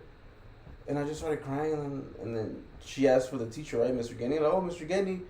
And I just started crying, and then she asked for the teacher, right, Mr. Gendy. Like, oh, Mr. Gendy,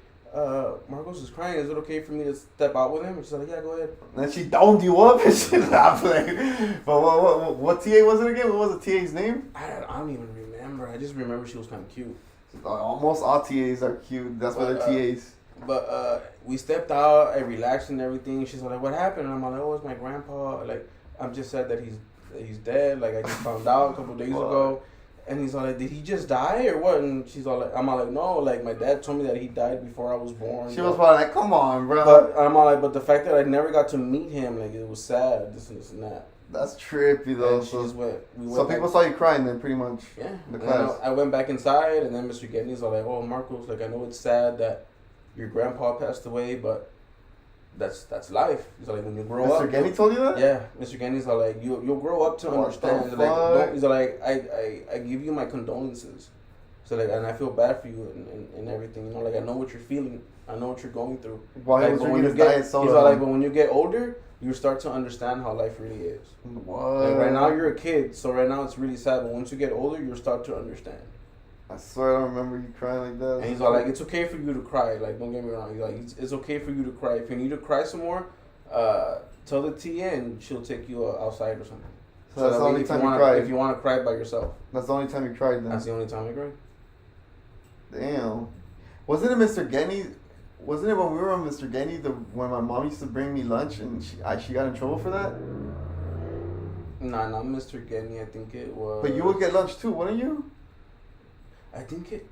Marcos is crying. Is it okay for me to step out with him? And she's like, yeah, go ahead. And then she domed you up and she's not playing. But what TA was it again? What was the TA's name? I don't even remember. I just remember she was kind of cute. Almost all TAs are cute. That's why they're TAs. But we stepped out. I relaxed and everything. She's like, what happened? And I'm like, oh, it's my grandpa. Like, I'm just sad that he's dead. Like, I just found out a couple days ago. And he's all like, did he just die or what? And she's all like, I'm all like, no, like my dad told me that he died before I was born. She was probably like, come on, bro. But I'm all like, but the fact that I never got to meet him, like it was sad, this and that. That's trippy though. And so people saw you crying then, pretty much. Yeah. In the class. I went back inside, and then Mr. Gendy's all like, oh, Marcos, like I know it's sad that your grandpa passed away, but that's life. He's like, when you grow up. Mr. Gendy told you that? Yeah, Mr. Gendy's all like, you'll grow up to understand. He's like, I give you my condolences. So like, and I feel bad for you and everything. You know, like I know what you're feeling. I know what you're going through. Why like, was drinking his diet soda? He's all like, but when you get older, you start to understand how life really is. What? Like right now you're a kid, so right now it's really sad. But once you get older, you start to understand. I swear I don't remember you crying like that. And he's all like, it's okay for you to cry. Like, don't get me wrong. He's like, it's okay for you to cry. If you need to cry some more, tell the TA and she'll take you outside or something. So that's the only time you cried? If you want to cry by yourself. That's the only time you cried then? That's the only time I cried. Damn. Wasn't it Mr. Genny? Wasn't it when we were on Mr. Genny, when my mom used to bring me lunch and she got in trouble for that? Nah, not Mr. Genny. I think it was... But you would get lunch too, wouldn't you? I think it...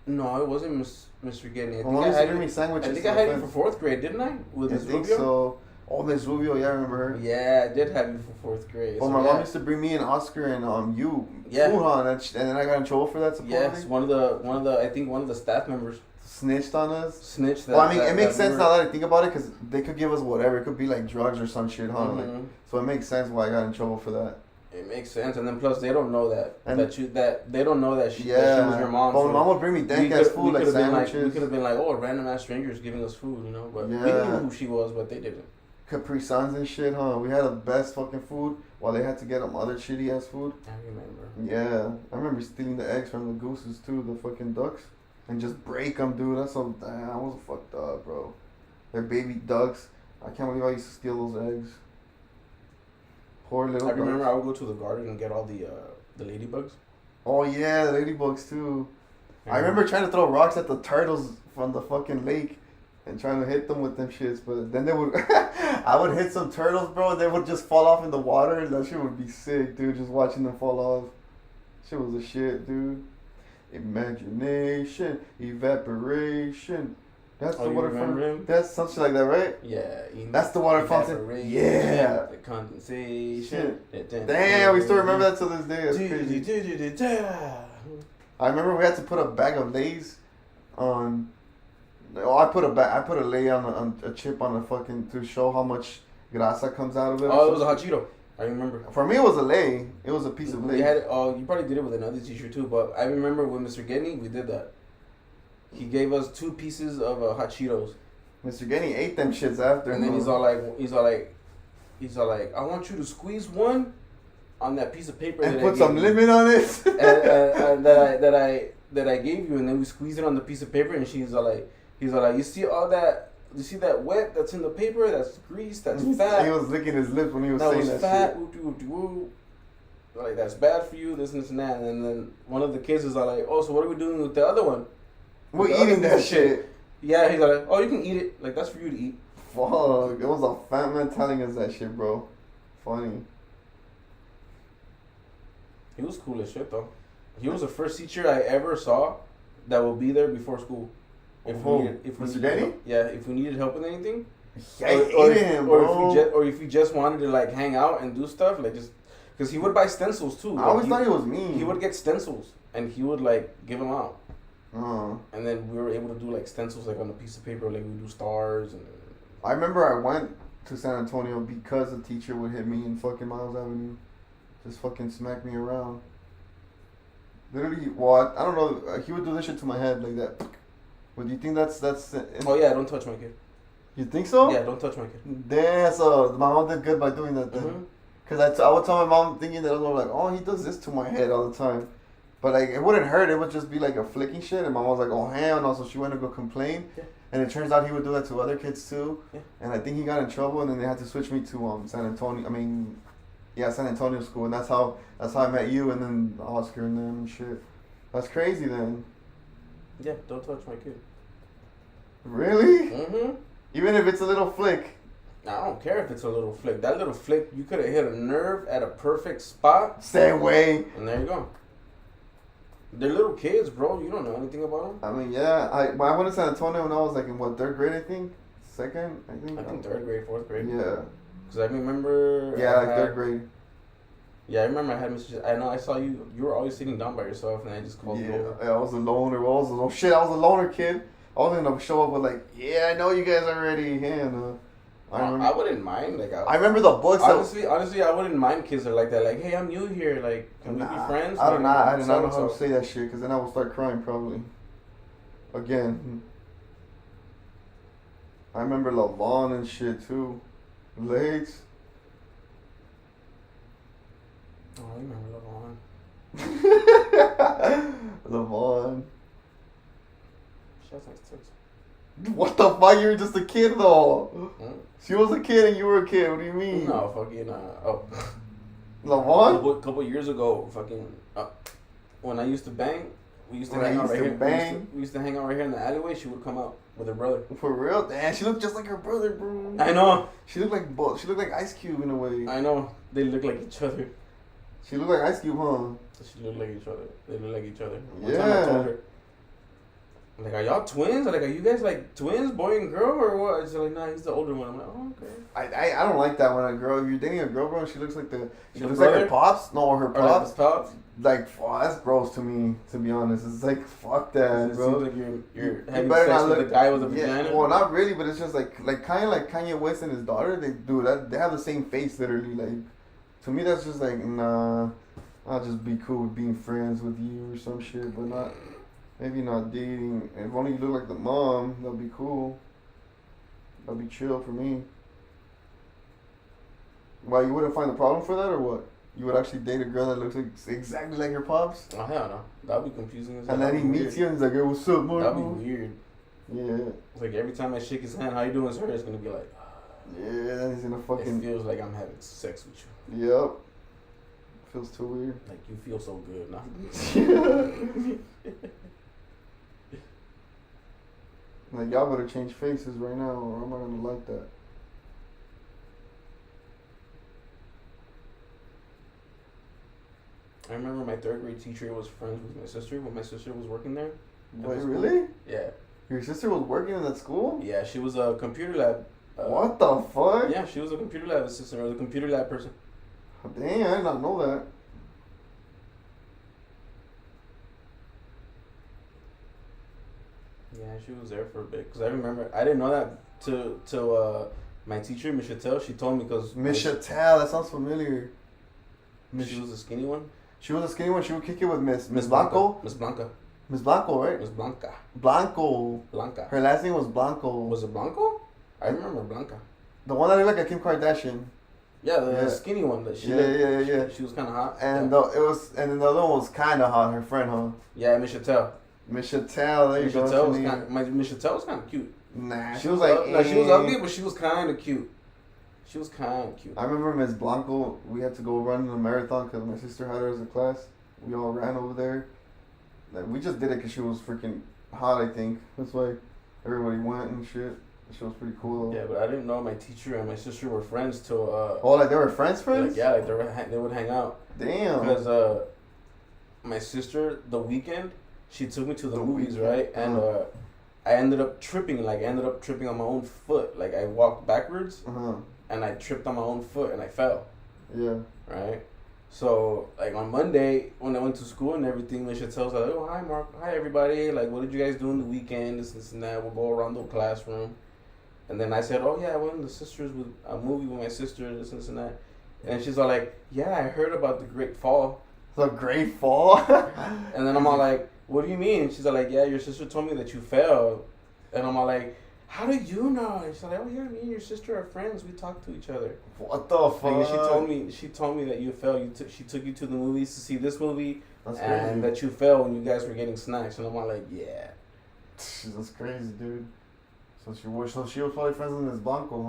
No, it wasn't Mr. Genny. I used to bring me sandwiches. I think I had you for 4th grade, didn't I? With Ms. Rubio? So. Oh, Ms. Rubio, yeah, I remember her. Yeah, I did have you for 4th grade. Well, my mom used to bring me and Oscar and you food on, and then I got in trouble for that. Supposedly. Yes, one of the I think one of the staff members snitched on us. Snitched. Well, I mean, it makes sense now that I think about it, because they could give us whatever. It could be like drugs or some shit, huh? Mm-hmm. Like, so it makes sense why I got in trouble for that. It makes sense, and then plus they don't know that And they don't know that she was your mom. But my mom would bring me dank ass food like sandwiches. We could have been like, oh, random ass strangers giving us food, you know. But we knew who she was, but they didn't. Capri Suns and shit, huh? We had the best fucking food while they had to get them other shitty ass food. I remember. Yeah, I remember stealing the eggs from the gooses too, the fucking ducks, and just break them, dude. That's so damn. I was fucked up, bro. They're baby ducks. I can't believe I used to steal those eggs. Poor little. I remember I would go to the garden and get all the ladybugs. Oh yeah, the ladybugs too. I remember trying to throw rocks at the turtles from the fucking lake and trying to hit them with them shits, but then they would, I would hit some turtles, bro, and they would just fall off in the water, and that shit would be sick, dude, just watching them fall off. Shit was a shit, dude. Imagination, evaporation. That's the water fountain. That's something like that, right? Yeah. That's the water fountain. Yeah. The condensation. Damn, we still remember that to this day. That's crazy. I remember we had to put a bag of Lay's on. Oh, I put a lay on a chip on a fucking to show how much grasa comes out of it. Oh, it was a hot Cheeto. I remember. For me, it was a lay. It was a piece of lay. You had it. Oh, you probably did it with another teacher too. But I remember with Mr. Gedney, we did that. He gave us 2 pieces of hot Cheetos. Mr. Gedney ate them shits after. And then he's all like, I want you to squeeze one on that piece of paper and put some lemon on it. and that I gave you, and then we squeeze it on the piece of paper, and he's all like, you see all that? You see that wet that's in the paper? That's grease. That's fat. He was licking his lips when he was saying that fat. Shit. Like, that's bad for you. This and that. And then one of the kids is all like, oh, so what are we doing with the other one? We're eating that shit. Yeah, he's like, oh, you can eat it. Like, that's for you to eat. Fuck. It was a fat man telling us that shit, bro. Funny. He was cool as shit, though. He was the first teacher I ever saw that will be there before school. Mr. Denny? Yeah, if we needed help with anything. Yeah, I hated him, bro. Or if we just wanted to, like, hang out and do stuff, like, just... Because he would buy stencils, too. I always thought he was mean. He would get stencils, and he would, like, give them out. And then we were able to do like stencils like on a piece of paper, like we do stars. And I remember I went to San Antonio because a teacher would hit me in fucking Miles Avenue, just fucking smack me around. Literally, well, I don't know. He would do this shit to my head like that. But do you think that's? Oh yeah, don't touch my kid. You think so? Yeah, don't touch my kid. Damn, so my mom did good by doing that then. Mm-hmm. Cause I would tell my mom thinking that I was like, oh, he does this to my head all the time. But like it wouldn't hurt. It would just be like a flicking shit. And my mom was like, "Oh hell no!" So she went to go complain. Yeah. And it turns out he would do that to other kids too. Yeah. And I think he got in trouble. And then they had to switch me to San Antonio. San Antonio school. And that's how I met you. And then Oscar and them and shit. That's crazy then. Yeah, don't touch my kid. Really? Mhm. Even if it's a little flick. I don't care if it's a little flick. That little flick, you could have hit a nerve at a perfect spot. Same way. And there you go. They're little kids, bro. You don't know anything about them. I mean, yeah. I went to San Antonio when I was like in what, 3rd grade, I think? 2nd, I think. I think 3rd grade, 4th grade. Yeah. Because I remember. Yeah, like 3rd grade. Yeah, I remember I had Mr. I know I saw you. You were always sitting down by yourself, and I just called you over. Yeah, I was a loner. I was a loner kid. I wasn't gonna show up with like, yeah, I know you guys already. And I wouldn't mind. Like I remember the books. Honestly, I wouldn't mind kids that are like that. Like, hey, I'm new here. Like, can we be friends? I did not know how to say that shit because then I would start crying probably. Again. I remember LaVon and shit too. Legs. Oh, I remember LaVon. LaVon. She has nice tits. What the fuck? You were just a kid though. Hmm? She was a kid and you were a kid. What do you mean? No, fucking LaVon? A couple years ago, fucking when I used to bang, we used to hang out right here. We used to hang out right here in the alleyway. She would come out with her brother. For real? Damn, she looked just like her brother, bro. I know. She looked like Ice Cube in a way. I know. They look like each other. She looked like Ice Cube, huh? She looked like each other. They look like each other. Yeah. One time I told her, like, are y'all twins? Like, are you guys like twins, boy and girl, or what? She's like, nah, he's the older one. I'm like, oh, okay. I don't like that when a girl, if you're dating a girl, bro, and she looks like like her pops. No, her pops. Like pops. Like, that's gross to me, to be honest. It's like, fuck that, it bro. Seems like you're having sex with a guy with a vagina. Well, not really, but it's just like kind of like Kanye West and his daughter. They do that. They have the same face, literally. Like, To me, that's just like, nah, I'll just be cool with being friends with you or some shit, but not, maybe not dating. If only you look like the mom, that'd be cool. That'd be chill for me. Why, you wouldn't find a problem for that, or what? You would actually date a girl that looks like exactly like your pops? Oh, hell no. That'd be confusing as hell. And then he meets you and he's like, hey, what's up, Marco? That'd be weird. Yeah. It's like every time I shake his hand, how you doing, sir? It's gonna be like, yeah, then he's gonna fucking. It feels like I'm having sex with you. Yep. Feels too weird. Like, you feel so good now. Like, y'all better change faces right now, or I'm not gonna like that. I remember my 3rd grade teacher was friends with my sister when my sister was working there. Wait, really? Yeah. Your sister was working in that school? Yeah, she was a computer lab. What the fuck? Yeah, she was a computer lab assistant or the computer lab person. Dang, I did not know that. Yeah, she was there for a bit. Because I remember, I didn't know that till my teacher, Miss Chattel, she told me because... Miss Chattel, that sounds familiar. She was a skinny one? She was a skinny one. She would kick it with Miss Blanco. Miss Blanca. Miss Blanco, right? Miss Blanca. Blanca. Her last name was Blanco. Was it Blanco? I remember Blanca. The one that looked like a Kim Kardashian. Yeah, the skinny one that she. Yeah. She was kind of hot. And the other one was kind of hot. Her friend, huh? Yeah, Miss Chattel. Miss Chattel, there you go. Miss Chattel was kind of cute. Nah, she was like. No, she was ugly, but she was kind of cute. She was kind of cute. I remember Miss Blanco. We had to go run a marathon because my sister had her as a class. We all ran over there. Like, we just did it because she was freaking hot. I think that's why everybody went and shit. She was pretty cool though. Yeah, but I didn't know my teacher and my sister were friends till. Oh, like they were friends? Like, yeah, like they would hang out. Damn. Because my sister, the weekend, she took me to the movies, right? And I ended up tripping. Like, I ended up tripping on my own foot. Like, I walked backwards, and I tripped on my own foot, and I fell. Yeah. Right? So, like, on Monday, when I went to school and everything, Miss Chattel's like, oh, hi, Mark. Hi, everybody. Like, what did you guys do in the weekend? This and that. We'll go around the classroom. And then I said, oh, yeah, I went to the sisters with a movie with my sister, this and that. And she's all like, yeah, I heard about the Great Fall. The Great Fall? And then I'm all like, what do you mean? She's all like, yeah, your sister told me that you fell. And I'm all like, how do you know? And she's like, oh, yeah, me and your sister are friends. We talk to each other. What the fuck? And she told me that you fell. She took you to the movies to see this movie. That's and crazy. That you fell when you guys were getting snacks. And I'm all like, yeah. That's crazy, dude. So she was probably friends with Miss Blanco,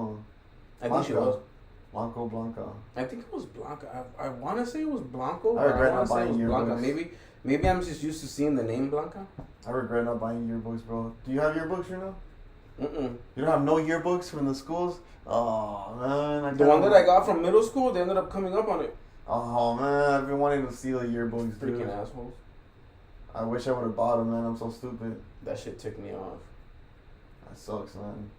huh? I think she was. Blanca. I think it was Blanca. I want to say it was Blanco. I regret not buying yearbooks. Maybe I'm just used to seeing the name Blanca. I regret not buying yearbooks, bro. Do you have yearbooks right now? Mm-mm. You don't have no yearbooks from the schools? Oh, man. The one that I got from middle school, they ended up coming up on it. Oh, man. I've been wanting to steal the yearbooks, dude. Freaking assholes. I wish I would have bought them, man. I'm so stupid. That shit ticked me off. That sucks, man.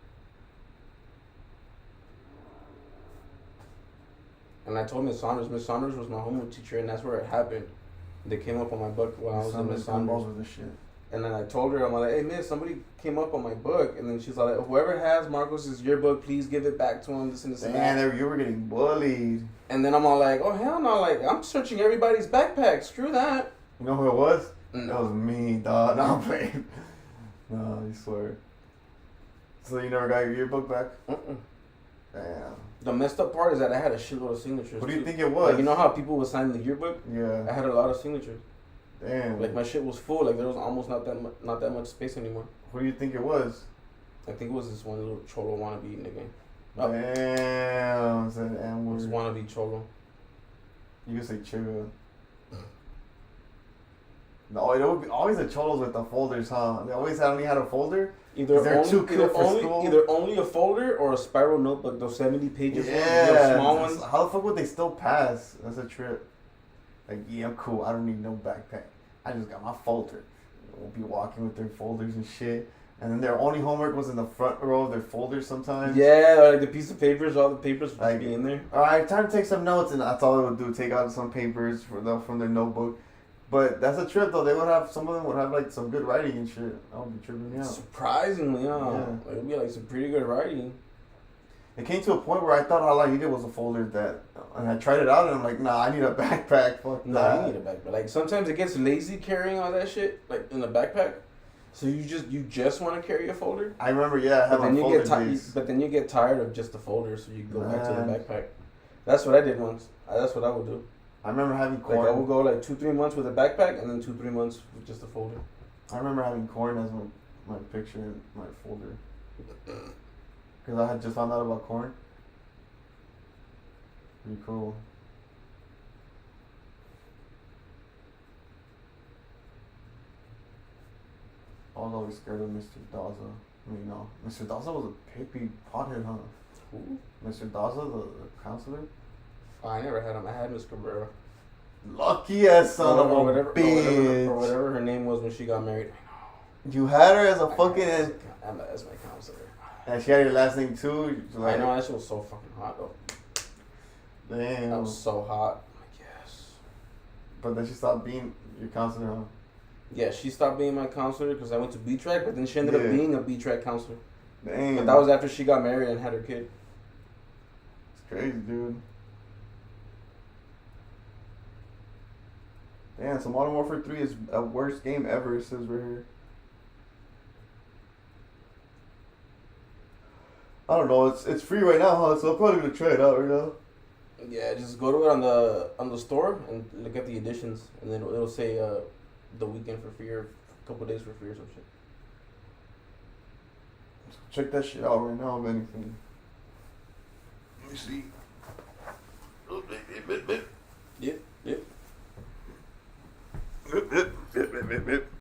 And I told Miss Saunders. Miss Saunders was my homeroom teacher, and that's where it happened. They came up on my book while I was in Miss Saunders. With this shit. And then I told her, I'm like, hey, miss, somebody came up on my book. And then she's like, whoever has Marcos's yearbook, please give it back to him. This and this and that. Man, you were getting bullied. And then I'm all like, oh, hell no. Like, I'm searching everybody's backpack. Screw that. You know who it was? No. That was me, dog. No, I'm playing. No, I swear. So you never got your yearbook back? Mm-mm. Damn. The messed up part is that I had a shitload of signatures. What do you think it was? Like, you know how people would sign the yearbook? Yeah. I had a lot of signatures. Damn. Like, my shit was full. Like, there was almost not that much space anymore. What do you think it was? I think it was this one little cholo wannabe nigga. Oh. Damn. It's an N word. It was wannabe cholo. You can say chiga. No, it would be always the cholos with the folders, huh? They always only had a folder. Either only a folder or a spiral notebook. Those 70 pages ones, those small ones. How the fuck would they still pass? That's a trip. Like, yeah, I'm cool. I don't need no backpack. I just got my folder. We'll be walking with their folders and shit. And then their only homework was in the front row of their folders sometimes. Yeah, like the piece of papers, all the papers would just be in there. Alright, time to take some notes, and that's all they would do. Take out some papers from their notebook. But that's a trip, though. They would have, some of them would have, like, some good writing and shit. I would be tripping me out. Surprisingly, yeah. Like, it would be, like, some pretty good writing. It came to a point where I thought all I needed was a folder and I tried it out and I'm like, nah, I need a backpack. Fuck nah, that. you need a backpack. Like sometimes it gets lazy carrying all that shit like in a backpack. So you just want to carry a folder. I remember, yeah, I had my folder days. But then you get tired of just the folder, so you go back to the backpack. That's what I did once. That's what I would do. I remember having corn. Like I would go like 2-3 months with a backpack, and then 2-3 months with just a folder. I remember having corn as my picture in my folder. Because I had just found out about corn. Pretty cool. I was always scared of Mr. Daza. I mean, no. Mr. Daza was a hippie pothead, huh? Who? Mr. Daza, the counselor? Oh, I never had him. I had Miss Cabrera. Lucky ass son of a bitch. Or whatever her name was when she got married. You had her as a fucking... As my counselor. And she had your last name too? Like, I know, that shit was so fucking hot though. Damn. That was so hot. Like, yes. But then she stopped being your counselor, huh? Yeah, she stopped being my counselor because I went to B-Track, but then she ended up being a B-Track counselor. Damn. But that was after she got married and had her kid. It's crazy, dude. Damn, so Modern Warfare 3 is a worst game ever, it says right here. I don't know, it's free right now, huh? So I'm probably gonna try it out right now. Yeah, just go to it on the store and look at the editions, and then it'll say the weekend for free or a couple days for free or some shit. Check that shit out right now, if anything. Let me see. Yep. Yep.